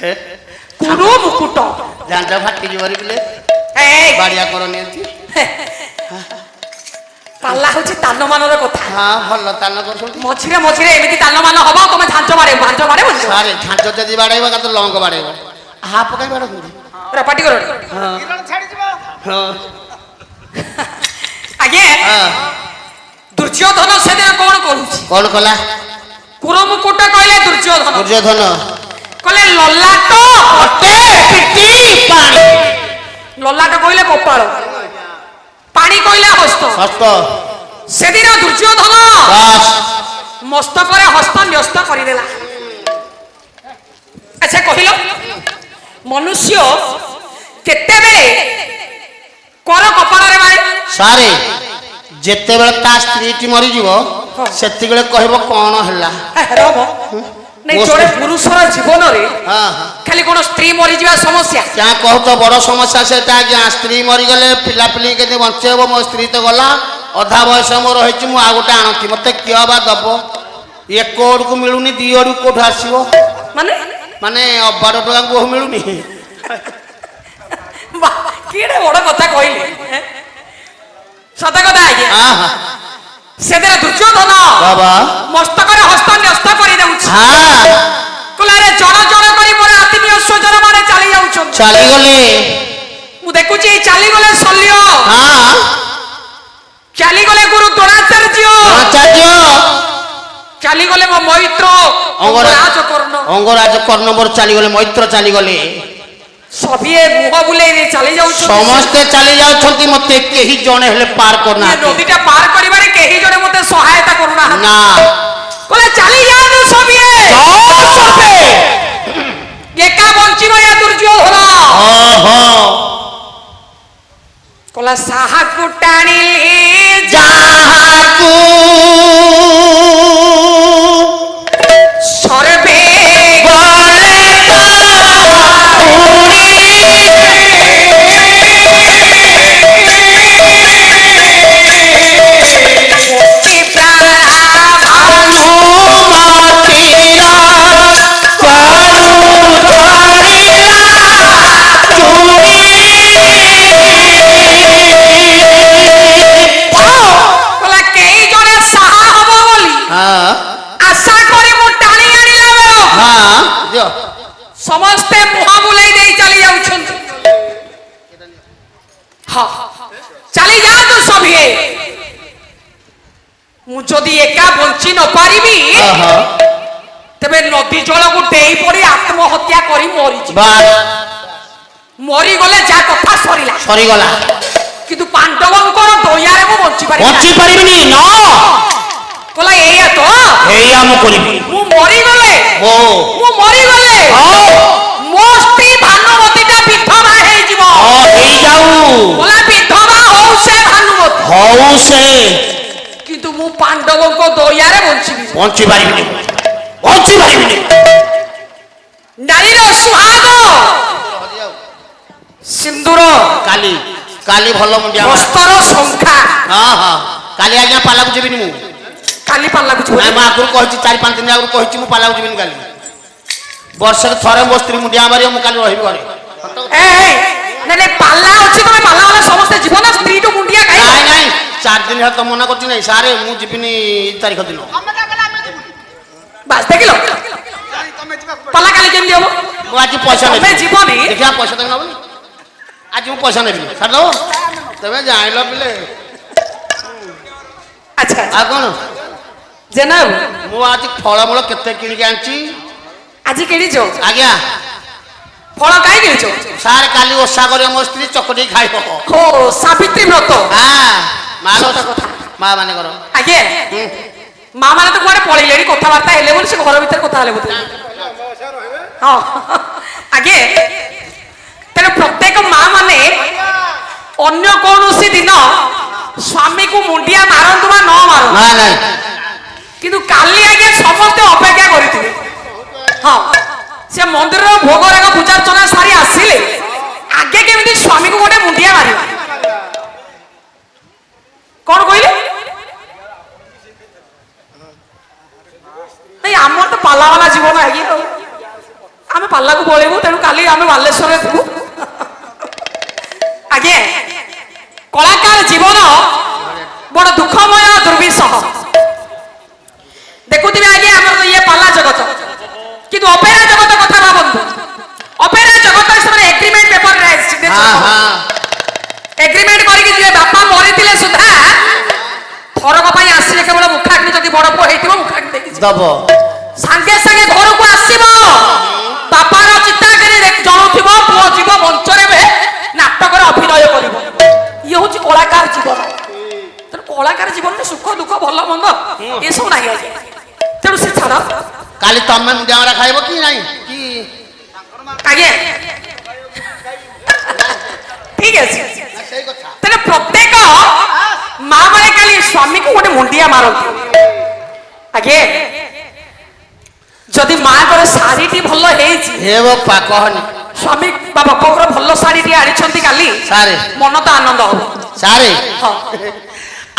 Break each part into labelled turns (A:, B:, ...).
A: କୁରୁ ମୁକୁଟ
B: ଜାଣ୍ଡ ଫାଟି ଯିବରି ବିଲେ ବାଡ଼ିଆ କର ନିଅନ୍ତି
A: ପାଲା ହଉଛି ତାନ ମାନର କଥା।
B: ହଁ ଭଲ ତାନ କରୁଛନ୍ତି।
A: ମଝିରେ ମଝିରେ ଏମିତି ତାନ ମାନ ହବ ତମେ ଝାଞ୍ଚ ବାଡେଇବ
B: ସାରେ ଝାଞ୍ଚ ଯଦି ବାଡେଇବ କାତ ଲଙ୍ଗ ବାଡେଇବ ହା ପକାଇ ବାଡଉଛନ୍ତି
A: ପାଟି କର ଆଜ୍ଞା ଦୁର୍ଯ୍ୟୋଧନ ସେଦିନ କଣ କରୁଛି
B: କଣ କଲା
A: କୁରୁ ମୁକୁଟ କହିଲେ ଦୁର୍ଯ୍ୟୋଧନ କହିଲେ ଲଲାଟ ପାଣି ଲଲାଟ କହିଲେ କପାଳ ପାଣି କହିଲେ ହସ୍ତ ସେଦିନ ଦୁର୍ଯ୍ୟୋଧନ ମସ୍ତକରେ ହସ୍ତ ନ୍ୟସ୍ତ କରିଦେଲା। ଆଚ୍ଛା କହିଲ ମନୁଷ୍ୟ କେତେବେଳେ କର କପାଳରେ ମାରେ
B: ସାରେ ଯେତେବେଳେ ତା ସ୍ତ୍ରୀଟି ମରିଯିବ ସେତିକିବେଳେ କହିବ କଣ ହେଲା
A: ଜଣେ ପୁରୁଷର ଜୀବନରେ ଖାଲି କଣ ସ୍ତ୍ରୀ ମରିଯିବା ସମସ୍ୟା
B: क्या कहत बड़ समस्या सेटा आज्ञा स्त्री मरीगले पिलापिली के बंचेब मो स्त्री तो गला अधा बयस मोर होती मु आ गोटे आणती मत किए बा दब एक ओड को मिलूनी दी ओड को आसो
A: माने
B: माने 12 टका को मिलूनी
A: केड़े बड़ कथा कहले सत कथा आज्ञा सेदिन दुर्योधन
B: बाबा
A: मस्तकरे हस्त न्यस्त कर दउछ कुलारे जण जण करी मोर आत्मीय स्वजन माने चली जाउछ
B: चली गले
A: मु देखुची चली गले शल्य चली गले गुरु द्रोणाचार्य चली गले मो मैत्र अंगराज कर्ण
B: मोर चली गले मैत्र चली गले
A: सभिए मुह बुले चली जाउछ
B: समस्ते चली जाउछंती मते केही जणे हेले पार करना
A: नदीटा पार करिबारे केही जणे मते सहायता करूना
B: ना
A: कोले चली जा तू सभिए सबे एका बंचिबो या दुर्योधन
B: ओहो
A: कोला साहा कुटाणी
B: जाहाकू
A: सरबे समस्ते मुहा बुलाई दे चली जाउछन हां चली जा तू सभिए मु जदी एका बंची न पारिबी तबे नदी जल को डेई पड़ी आत्महत्या करी मरी जी मरी गले जा कथा सरी गला किंतु पांडवंकर दयारे मु बंची पारिबी न कोला एया तो
B: एया मु करिबी
A: मु मरी गले मो स्त्री भानुमतीटा विधवा हे जीव
B: हेई जाऊ
A: बोला विधवा हो से भानुमती किंतु मु पांडवों को दयारे बंची पारिबी नारी रो सुहाग सिंदूर
B: काली काली भलो मुंडिया
A: वस्त्र संख्या
B: हां हां काली आज्ञा पाला को जेबिनी मु
A: काली पाला को
B: ना मा आगु कहछि 4-5 दिन आगु कहछि मु पाला को जेबिनी काली वर्ष थरे मो स्त्री मुंडिया मारी मु काली रहिबी घरे
A: ए ने पाला अछि तमे पाला वाला समस्त जीवन स्त्री तो मुंडिया काई
B: नहीं नहीं 4 दिन है तो मना करछि नहीं सारे मु जेबिनी तारीख दिन
A: बस देखिलो पाला काली केम दियो
B: मु आज पैसा नै
A: तमे जीवनी
B: देखिया पैसा तक नबनी आज मु पैसा नै छाड़ दो तमे जाइलो पिले
A: अच्छा
B: आ कोन
A: जनाब
B: मु आज फळमूल केते किनि के आंची
A: आज केडी जो
B: आज्ञा
A: फळ काई किनिचो
B: सारे काली ओसा करे मो स्त्री चकटी खाइबो
A: हो सावित्री व्रत
B: हां मानो कथा मां माने करो
A: आगे मां माने तो कोरे पळिलेडी कथा वार्ता हेले बोल से घर भीतर कथा हेले बोल हां आगे तेरे प्रत्येक मां माने अन्य कोनोसी दिन स्वामी को मुंडिया मारंतु बा न मारो
B: ना नहीं
A: किंतु काली आगे समस्त अपेक्षा करिथिबे हां से मंदिर रो भोग रे पूजा अर्चना सारी आसीले आगे केमिति स्वामी को गोटे मुंडिया मारियो कौन कहले नहीं आमर तो पाला वाला जीवन है आम ପାଲାକୁ ପଳେଇବୁ, ତେଣୁ କାଲି ଆମେ ବାଲେଶ୍ୱରରେ ଥିବୁ। ଆଜ୍ଞା, କଳାକାର ଜୀବନ ବଡ ଦୁଃଖମୟ ଦୁର୍ବିସହ। ଦେଖୁଥିବେ ଆଜ୍ଞା ଆମର ଇଏ ପାଲା ଜଗତ, କିନ୍ତୁ ଅପେରା ଜଗତ କଥା ଭାବନ୍ତୁ। ଅପେରା ଜଗତରେ ସେମାନେ ଏଗ୍ରିମେଣ୍ଟ ପେପରରେ ଏଗ୍ରିମେଣ୍ଟ କରିକି ଯିବେ। ବାପା ମରିଥିଲେ ସୁଦ୍ଧା ଥରକ ପାଇଁ ଆସିଲେ କେବଳ ମୁଖାଗ୍ନି, ଯଦି ବଡ ପୁଅ ହେଇଥିବ ମୁଖାଗ୍ନି ଦେଇକି ଦବ। ସାଙ୍ଗେ ସାଙ୍ଗେ ଘରକୁ ଆସିବ, ବାପାର ଚିତାଗ୍ନି ଜଣୁଥିବ, ପୁଅ ଯିବ ମଞ୍ଚରେ ନାଟକରେ ଅଭିନୟ କରିବ। ଇଏ ହଉଛି କଳାକାର ଜୀବନ। ତେଣୁ କଳାକାର ଜୀବନରେ ସୁଖ ଦୁଃଖ ଭଲ ମନ୍ଦ ଏସବୁ ନାହିଁ ଆଜ୍ଞା। ତେଣୁ ସେ ଛାଡ,
B: କାଲି ତମେ ମୁଣ୍ଡିଆ ଖାଇବ କି ନାହିଁ କି?
A: ଆଜ୍ଞା ଠିକ ଅଛି। ତେଣୁ ପ୍ରତ୍ୟେକ ମା ମାନେ କାଲି ସ୍ୱାମୀକୁ ଗୋଟେ ମୁଣ୍ଡିଆ ମାରନ୍ତି। ଆଜ୍ଞା, ଯଦି ମାଙ୍କର ଶାଢୀଟି ଭଲ ହେଇଛି,
B: କହନି
A: ସ୍ୱାମୀ ବା ବାପାଙ୍କର ଭଲ ଶାଢୀଟି ଆଣିଛନ୍ତି କାଲି,
B: ସାରେ
A: ମନ ତ ଆନନ୍ଦ ହବ।
B: ସାରେ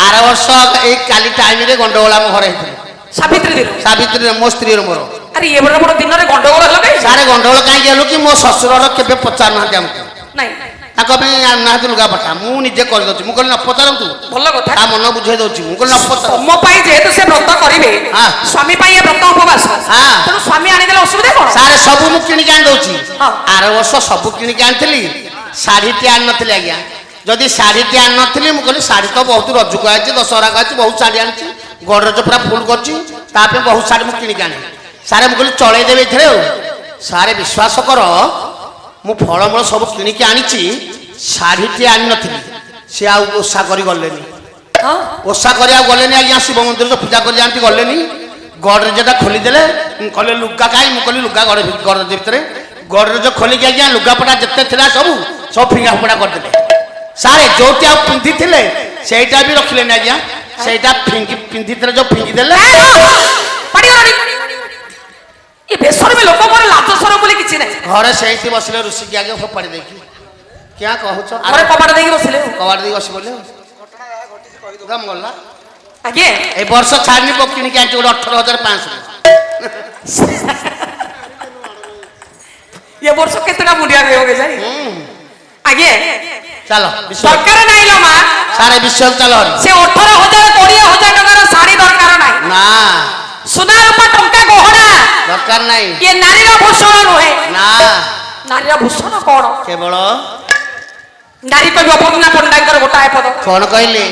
B: ଆର ବର୍ଷ ଏଇ କାଲି ଟାଇମରେ ଗଣ୍ଡଗୋଳ ଆମ ଘରେ ହେଇଥିଲା।
A: ସାବିତ୍ରୀ ଦିନ,
B: ସାବିତ୍ରୀ ମୋ ସ୍ତ୍ରୀର ମୋର।
A: ଆରେ ଏ ବଡ ବଡ ଦିନରେ ଗଣ୍ଡଗୋଳ ହେଲା କାଇଁ?
B: ସାରେ ଗଣ୍ଡଗୋଳ କାହିଁକି ହେଲୁ କି ମୋ ଶ୍ୱଶୁରର କେବେ ପଚାରୁନାହାନ୍ତି ଆମକୁ।
A: ନାଇଁ,
B: ତାଙ୍କ ପାଇଁ ଆଣିନାହାନ୍ତି ଲୁଗାପଟା, ମୁଁ ନିଜେ କରିଦଉଛି। ମୁଁ କହିଲି ନ ପଚାରନ୍ତୁ,
A: ଭଲ କଥା।
B: ତା ମନ ବୁଝେଇ ଦଉଛି। ମୁଁ କହିଲି ନ ପଚାର,
A: ତମ ପାଇଁ ଯେହେତୁ ସେ ବ୍ରତ କରିବେ, ସ୍ୱାମୀ ପାଇଁ ଏ ବ୍ରତ ଉପବାସ, ତେଣୁ ସ୍ୱାମୀ ଆଣିଦେଲେ ଅସୁବିଧା କଣ?
B: ସାରେ ସବୁ ମୁଁ କିଣିକି ଆଣି ଦଉଛି।
A: ହଁ।
B: ଆର ବର୍ଷ ସବୁ କିଣିକି ଆଣିଥିଲି, ଶାଢୀଟି ଆଣିନଥିଲି ଆଜ୍ଞା। ଯଦି ଶାଢୀଟି ଆଣିନଥିଲି, ମୁଁ କହିଲି ଶାଢୀ ତ ବହୁତ ରଜକୁ ଆଇଛି, ଦଶହରାକୁ ଆଇଛି, ବହୁତ ଶାଢୀ ଆଣିଛି, ଗଡରେଜ ପୁରା ଫୁଲ କରିଛି, ତା ପାଇଁ ବହୁତ ଶାଢୀ ମୁଁ କିଣିକି ଆଣି। ସାରେ ମୁଁ କହିଲି ଚଳେଇ ଦେବେ ଏଥିରେ ଆଉ। ସାରେ ବିଶ୍ୱାସ କର, ମୁଁ ଫଳମୂଳ ସବୁ କିଣିକି ଆଣିଛି, ଶାଢୀଟି ଆଣିନଥିଲି। ସେ ଆଉ ଓଷା କରି ଗଲେନି, ଓଷା କରି ଆଉ ଗଲେନି ଆଜ୍ଞା। ଶିବ ମନ୍ଦିରରେ ପୂଜା କରି ଯାଆନ୍ତି, ଗଲେନି। ଗଡରେଜଟା ଖୋଲିଦେଲେ, କହିଲେ ଲୁଗା କାହିଁ? ମୁଁ କହିଲି ଲୁଗା ଗଡରେଜ ଭିତରେ। ଗଡରେଜ ଖୋଲିକି ଆଜ୍ଞା ଲୁଗାପଟା ଯେତେ ଥିଲା ସବୁ ଫିଙ୍ଗା ଫୋପଡ଼ା କରିଦେଲେ। ସାରେ ଯୋଉଠି ଆଉ ପିନ୍ଧିଥିଲେ ସେଇଟା ବି ରଖିଲେନି ଆଜ୍ଞା। ସେଇଟା ପିନ୍ଧିଥିଲେ ଯୋଉ ଫିଙ୍ଗି ଦେଲେ।
A: ଏ ବେଶରେ ବି ଲୋକ ମୋର ଲାଜ ସରମ ବୋଲି କିଛି ନାହିଁ।
B: ଘରେ ସେଇଠି ବସିଲେ ରୁଷିକି ଆଜ୍ଞା ଫୋପାଡ଼ି ଦେଇକି। क्या कहूଛ?
A: ଘରେ କବାଟ ଦେଇକି ବସିଲେ,
B: କବାଟ ଦେଇକି ବସି ପଡ଼ିଲେ ଗଲା।
A: ଆଜ୍ଞା
B: ଏ ବର୍ଷ ଛାଡ଼ିନି କିଣିକି ଆଣିଛି ଗୋଟେ 18,500।
A: ଏ ବର୍ଷ କେତେଟା ମୁଣ୍ଡିଆ ଖାଇବ କେଜାଣି? ଆଜ୍ଞା
B: ଚାଲ
A: ଦରକାର ନାହିଁ ଲୋ ମା।
B: ସାରେ ବିଶ୍ୱ ଚାଲ।
A: ସେ 18,000 20,000 ଟଙ୍କାର ଶାଢୀ ଦରକାର ନାହିଁ।
B: ନା
A: ସୁନା ରୂପା ଟଙ୍କା ଗହଣା
B: ଦରକାର ନାହିଁ।
A: ଇଏ ନାରୀର ଭୂଷଣ ନୁହେଁ।
B: ନା
A: ନାରୀର ଭୂଷଣ କଣ?
B: କେବଳ
A: ନାରୀ କହିବ ଅପର୍ଣ୍ଣା ପଣ୍ଡାଙ୍କର ଗୋଟାଏ ପଦ।
B: କଣ କହିଲେ?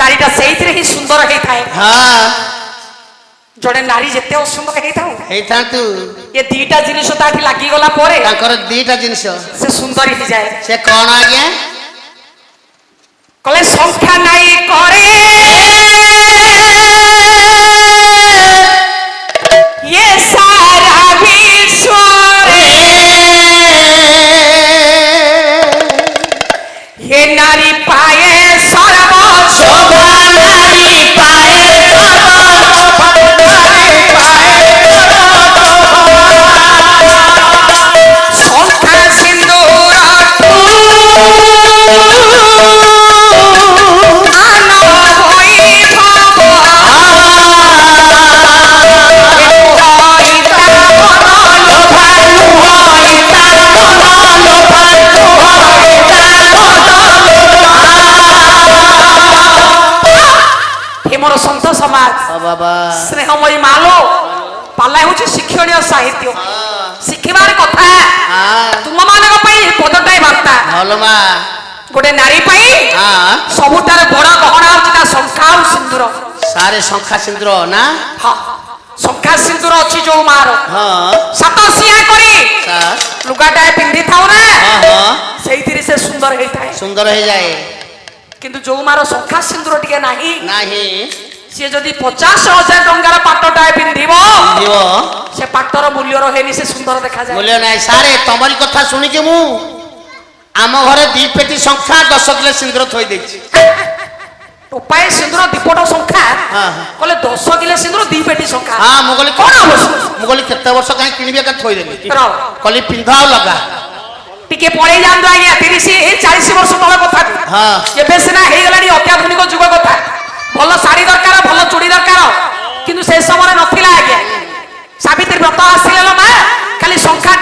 A: ନାରୀଟା ସେଇଥିରେ ହିଁ ସୁନ୍ଦର ହେଇଥାଏ।
B: ହଁ,
A: ଜଣେ ନାରୀ ଯେତେ ଅସୁନ୍ଦର
B: ହେଇଥାନ୍ତୁ,
A: ଏ ଦିଟା ଜିନିଷ ତାଠି ଲାଗିଗଲା ପରେ
B: ତାଙ୍କର ଦିଟା ଜିନିଷ
A: ସେ ସୁନ୍ଦର ହେଇଯାଏ।
B: ସେ କଣ ଆଜ୍ଞା?
A: କଲେ ସଂଖ୍ୟା ନାଇଁ করে ये सारा विश्व ये नारी पाए सर्वशोभा, नारी पाए सर्वशोभा, नारी पाए সংখ্যা সিন্দুর ମୋର ସନ୍ଥ ସମାଜ ସ୍ନେହମୟୀ ମାଲୋ ପାଲା ହେଉଛି ଶିକ୍ଷଣୀୟ ସାହିତ୍ୟ। ଶିଖିବାର କଥା ତୁମମାନଙ୍କ ପାଇଁ ପଦଟାଏ ବାର୍ତ୍ତା। ଗୋଟେ ନାରୀ ପାଇଁ ସବୁଠାରୁ ବଡ ଗହଣା ହେଉଛି ତା ଶଙ୍ଖା ଆଉ ସିନ୍ଦୁର।
B: ସାରେ ଶଙ୍ଖା ସିନ୍ଦୁର ନା?
A: ଶଙ୍ଖା ସିନ୍ଦୁର ଅଛି ଯୋଉ ମାର, ସାତ ସିଆ କରି ଲୁଗାଟାଏ ପିନ୍ଧିଥାଉ ନା, ସେଇଥିରେ ସେ ସୁନ୍ଦର ହେଇଥାଏ,
B: ସୁନ୍ଦର ହେଇଯାଏ।
A: କିନ୍ତୁ ଯୋଉ ମାର ଶଙ୍ଖା ସିନ୍ଦୁର ଟିକେ ନାହିଁ,
B: ସିଏ
A: ଯଦି 50,000 ଟଙ୍କାର ପାଟଟାଏ ପିନ୍ଧିବ, ସେ ପାଟର ମୂଲ୍ୟ ରହେନି, ସେ ସୁନ୍ଦର ଦେଖାଯାଏ।
B: ମୂଲ୍ୟ ନାହିଁ। ସାରେ ତମରି କଥା ଶୁଣିକି ମୁଁ ଆମ ଘରେ 2 ପେଟି ଶଙ୍ଖା 10 କିଲୋ ସିନ୍ଦୁର ଥୋଇ ଦେଇଛି।
A: ଟୋପାଏ ସିନ୍ଦୁର 2 ପଟ ଶଙ୍ଖା, କହିଲେ 10 କିଲୋ ସିନ୍ଦୁର 2 ପେଟି ଶଙ୍ଖା।
B: ମୁଁ କହିଲି
A: କଣ ଆବଶ୍ୟକ?
B: ମୁଁ କହିଲି କେତେ ବର୍ଷ କାହିଁ କିଣିବି, ଏକା ଥୋଇଦେଲି। କହିଲି ପିନ୍ଧ ଆଉ ଲଗା।
A: ଟିକେ ପଳେଇ ଯାଆନ୍ତୁ ଆଜ୍ଞା 30-40 ବର୍ଷ ତଳ କଥା। ଏବେ ସିନା ହେଇଗଲାଣି ଅତ୍ୟାଧୁନିକ ଯୁଗ କଥା, ଭଲ ଶାଢୀ ଦରକାର, ଭଲ ଚୁଡ଼ି ଦରକାର, କିନ୍ତୁ ସେ ସମୟରେ ନଥିଲା ଆଜ୍ଞା। ସାବିତ୍ରୀ ବ୍ରତ ଆସିଲେ ମା ଖାଲି ଶଙ୍ଖା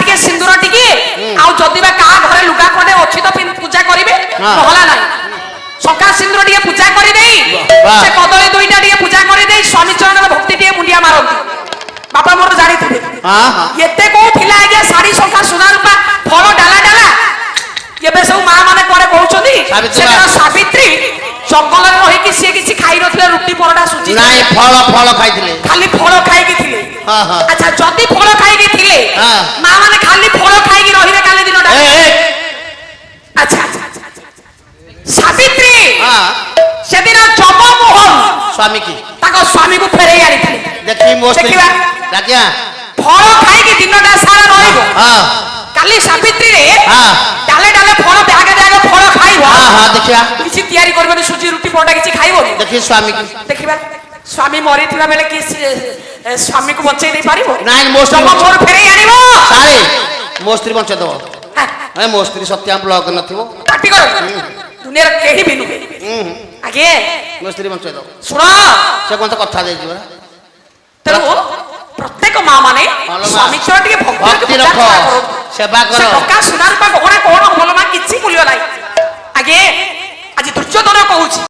B: ହଁ ହଁ
A: ଏତେ କୋଉ ଥିଲା ଆଜ୍ଞା ଶାଢୀ ଶଙ୍ଖା ସୁନା ରୂପା ଫଳ ଡାଲା ଡାଲା ଏବେ ସବୁ ମା ମାନେ କୁଆଡେ କହୁଛନ୍ତି ସେଦିନ ସାବିତ୍ରୀ ଜଙ୍ଗଲରେ ରହିକି ସିଏ କିଛି ଖାଇ ନଥିଲେ ରୁଟି ପରଟା ସୁଜି
B: ନାଇଁ ଫଳ ଫଳ ଖାଇଥିଲେ
A: ଖାଲି ଫଳ ଖାଇକି ଥିଲେ
B: ହଁ ହଁ
A: ଆଚ୍ଛା ଯଦି ଫଳ ଖାଇକି ଥିଲେ
B: ହଁ।
A: ମା ମାନେ ଖାଲି ଫଳ ଖାଇକି ରହିବେ କାଲି ଦିନଟା ଆଚ୍ଛା ସାବିତ୍ରୀ
B: ହଁ
A: ସେଦିନ ଜଗମୋହନ
B: ସ୍ୱାମୀ କି
A: ତାଙ୍କ ସ୍ୱାମୀକୁ ଫେରେଇ ଆଣିଥିଲେ
B: ଦେଖି ମୋ ସ୍ତ୍ରୀ
A: ଦେଖିବା
B: ରାଜା
A: ଫଳ ଖାଇକି ଦିନଟା ସାରା ରହିବ
B: ହଁ
A: କାଲି ସାବିତ୍ରୀରେ
B: ହଁ
A: ଡାଲେ ଡାଲେ ଫଳ ବ୍ୟାଗ ବ୍ୟାଗ ଫଳ ଖାଇବ
B: ହଁ ହଁ ଦେଖିବା
A: କିଛି ତିଆରି କରିବନି ସୁଜି ରୁଟି ପରଟା କିଛି ଖାଇବନି
B: ଦେଖି ସ୍ୱାମୀ କି
A: ଦେଖିବା ସ୍ୱାମୀ ମରିଥିବା ବେଳେ କି ସ୍ୱାମୀକୁ ବଞ୍ଚେଇ ଦେଇ ପାରିବ
B: ନାଇଁ ମୋ ସ୍ତ୍ରୀ
A: ଜଗମୋହନ ଫେରେଇ ଆଣିବ
B: ସାରେ ମୋ ସ୍ତ୍ରୀ ବଞ୍ଚେଇ ଦବ
A: ହଁ,
B: ମୋ ସ୍ତ୍ରୀ ସତ୍ୟା ବ୍ଲକ ନଥିବ
A: ପାଟି କର ଦୁନିଆର କେହି ବି ନୁହେଁ ଆଜ୍ଞା
B: ମୋ ସ୍ତ୍ରୀ ବଞ୍ଚେଇ ଦବ
A: ଶୁଣ
B: ସେ କଣ କଥା ଦେଇଯିବ
A: ତେଣୁ ପ୍ରତ୍ୟେକ ମା ମାନେ ସ୍ୱାମୀ ଛୁଆ ଟିକେ
B: ଭକ୍ତି ରଖ ସେବା କର
A: ଟଙ୍କା ସୁନା ରୂପା ଗହଣା କଣ ଭଲ ମା କିଛି ମୂଲ୍ୟ ନାହିଁ ଆଜ୍ଞା ଆଜି ଦୁର୍ଯ୍ୟୋଧନ କହୁଛି